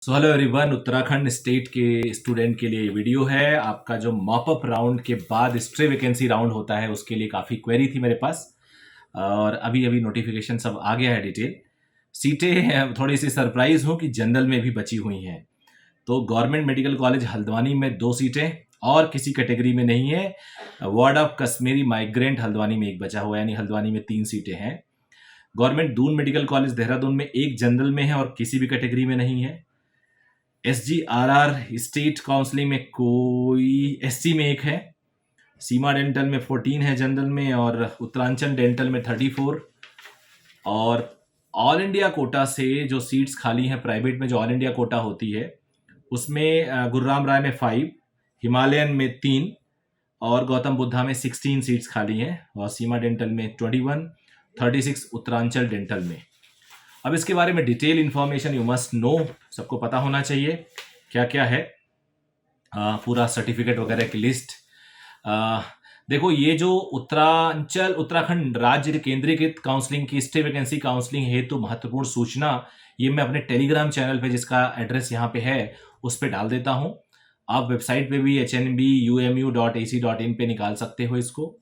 So hello everyone, Uttarakhand state के student के लिए ये वीडियो है। आपका जो मॉपअप राउंड के बाद स्ट्रे वैकेंसी राउंड होता है उसके लिए काफ़ी क्वेरी थी मेरे पास और अभी अभी नोटिफिकेशन सब आ गया है डिटेल। सीटें थोड़ी सी सरप्राइज हूँ कि जनरल में भी बची हुई हैं। तो गवर्नमेंट मेडिकल कॉलेज हल्द्वानी में 2 सीटें और किसी कैटेगरी में नहीं है। Ward of Kashmiri migrant Haldwani में 1 बचा हुआ है, यानी हल्द्वानी में 3 सीटें हैं। Government Doon medical college Dehradun में 1 जनरल में है और किसी भी कैटेगरी में नहीं है। SGRR स्टेट काउंसलिंग में कोई SC में 1 है। सीमा डेंटल में 14 है जनरल में और उत्तरांचल डेंटल में 34। और ऑल इंडिया कोटा से जो सीट्स खाली हैं प्राइवेट में, जो ऑल इंडिया कोटा होती है उसमें गुरुराम राय में 5, हिमालयन में 3 और गौतम बुद्धा में 16 सीट्स खाली हैं और सीमा डेंटल में 21, 36 उत्तरांचल डेंटल में। अब इसके बारे में detail information you must know, सबको पता होना चाहिए क्या क्या है। पूरा सर्टिफिकेट वगैरह की लिस्ट। देखो, ये जो उत्तराखंड राज्य केंद्रीकृत काउंसलिंग की स्टे वैकेंसी काउंसलिंग हेतु महत्वपूर्ण सूचना, ये मैं अपने टेलीग्राम चैनल पे, जिसका एड्रेस यहाँ पे है, उस पर डाल देता हूँ। आप वेबसाइट पे भी hnbumu.ac.in पे निकाल सकते हो इसको।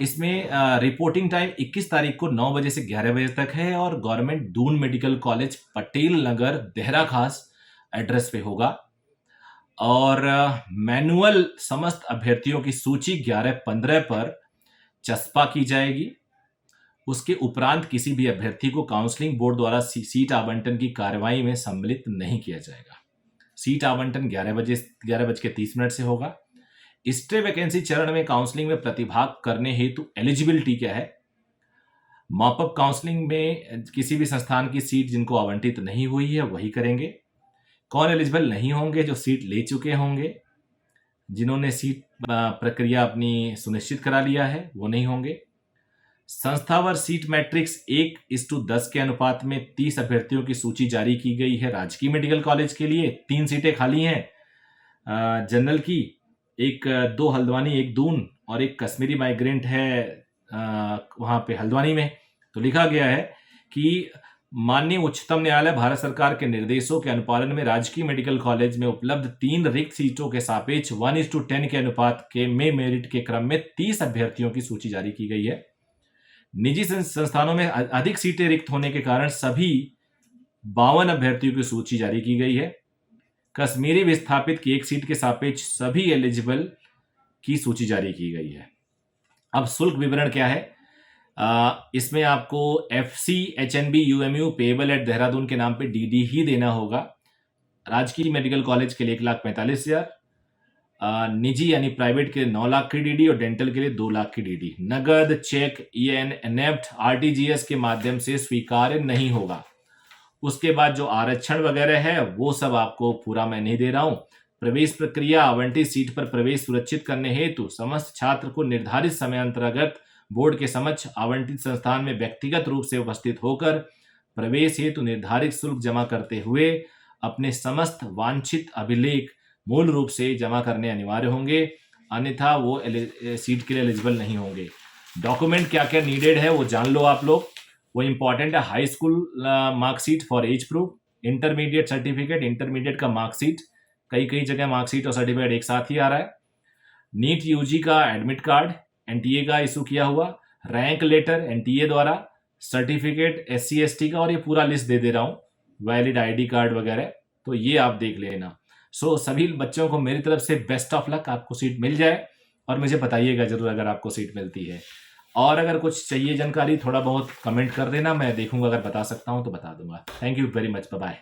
इसमें रिपोर्टिंग टाइम 21 तारीख को 9 बजे से 11 बजे तक है और government Doon medical college Patel Nagar Dehra Khas address पे होगा। और मैनुअल समस्त अभ्यर्थियों की सूची 11/15 पर चस्पा की जाएगी। उसके उपरांत किसी भी अभ्यर्थी को काउंसलिंग बोर्ड द्वारा सीट आवंटन की कार्रवाई में सम्मिलित नहीं किया जाएगा। सीट आवंटन 11:30 से होगा। स्टे वैकेंसी चरण में काउंसलिंग में प्रतिभाग करने हेतु एलिजिबिलिटी क्या है? मॉपअप काउंसलिंग में किसी भी संस्थान की सीट जिनको आवंटित नहीं हुई है वही करेंगे। कौन एलिजिबल नहीं होंगे? जो सीट ले चुके होंगे, जिन्होंने सीट प्रक्रिया अपनी सुनिश्चित करा लिया है वो नहीं होंगे। संस्थावर सीट मैट्रिक्स 1:10 के अनुपात में 30 अभ्यर्थियों की सूची जारी की गई है राजकीय मेडिकल कॉलेज के लिए। 3 सीटें खाली हैं जनरल की, 2 हल्द्वानी, 1 दून और 1 कश्मीरी माइग्रेंट है वहाँ पे हल्द्वानी में। तो लिखा गया है कि माननीय उच्चतम न्यायालय भारत सरकार के निर्देशों के अनुपालन में राजकीय मेडिकल कॉलेज में उपलब्ध 3 रिक्त सीटों के सापेक्ष 1:10 के अनुपात के में मेरिट के क्रम में 30 अभ्यर्थियों की सूची जारी की गई है। निजी संस्थानों में अधिक सीटें रिक्त होने के कारण सभी 52 अभ्यर्थियों की सूची जारी की गई है। कश्मीरी विस्थापित की 1 सीट के सापेक्ष सभी एलिजिबल की सूची जारी की गई है। अब शुल्क विवरण क्या है? इसमें आपको FC HNB UMU payable eight Dehradun के नाम पे DD ही देना होगा। राजकीय मेडिकल कॉलेज के लिए 1,45,000, निजी यानी प्राइवेट के लिए 9 लाख की DD और डेंटल के लिए 2 लाख की DD नगद, चेक, ENEFT, RTGS के माध्यम से स्वीकार्य नहीं होगा। उसके बाद जो आरक्षण वगैरह है वो सब आपको पूरा मैं नहीं दे रहा हूं। प्रवेश प्रक्रिया, आवंटित सीट पर प्रवेश सुरक्षित करने हेतु समस्त छात्र को निर्धारित समय अंतर्गत बोर्ड के समक्ष आवंटित संस्थान में व्यक्तिगत रूप से उपस्थित होकर प्रवेश हेतु निर्धारित शुल्क जमा करते हुए अपने समस्त वांछित अभिलेख मूल रूप से जमा करने अनिवार्य होंगे, अन्यथा वो सीट के लिए एलिजिबल नहीं होंगे। डॉक्यूमेंट क्या क्या नीडेड है वो जान लो आप लोग, वो इंपॉर्टेंट है। High school marksheet for age proof, intermediate certificate, intermediate का मार्कशीट, कई जगह मार्कशीट और सर्टिफिकेट एक साथ ही आ रहा है। नीट UG का एडमिट कार्ड NTA का इशू किया हुआ, रैंक लेटर NTA द्वारा, सर्टिफिकेट SC ST का, और ये पूरा लिस्ट दे रहा हूँ, वैलिड ID कार्ड वगैरह, तो ये आप देख लेना। सभी बच्चों को मेरी तरफ से बेस्ट ऑफ लक, आपको सीट मिल जाए और मुझे बताइएगा जरूर अगर आपको सीट मिलती है। और अगर कुछ चाहिए जानकारी थोड़ा बहुत कमेंट कर देना, मैं देखूंगा, अगर बता सकता हूं तो बता दूंगा। Thank you very much, bye bye.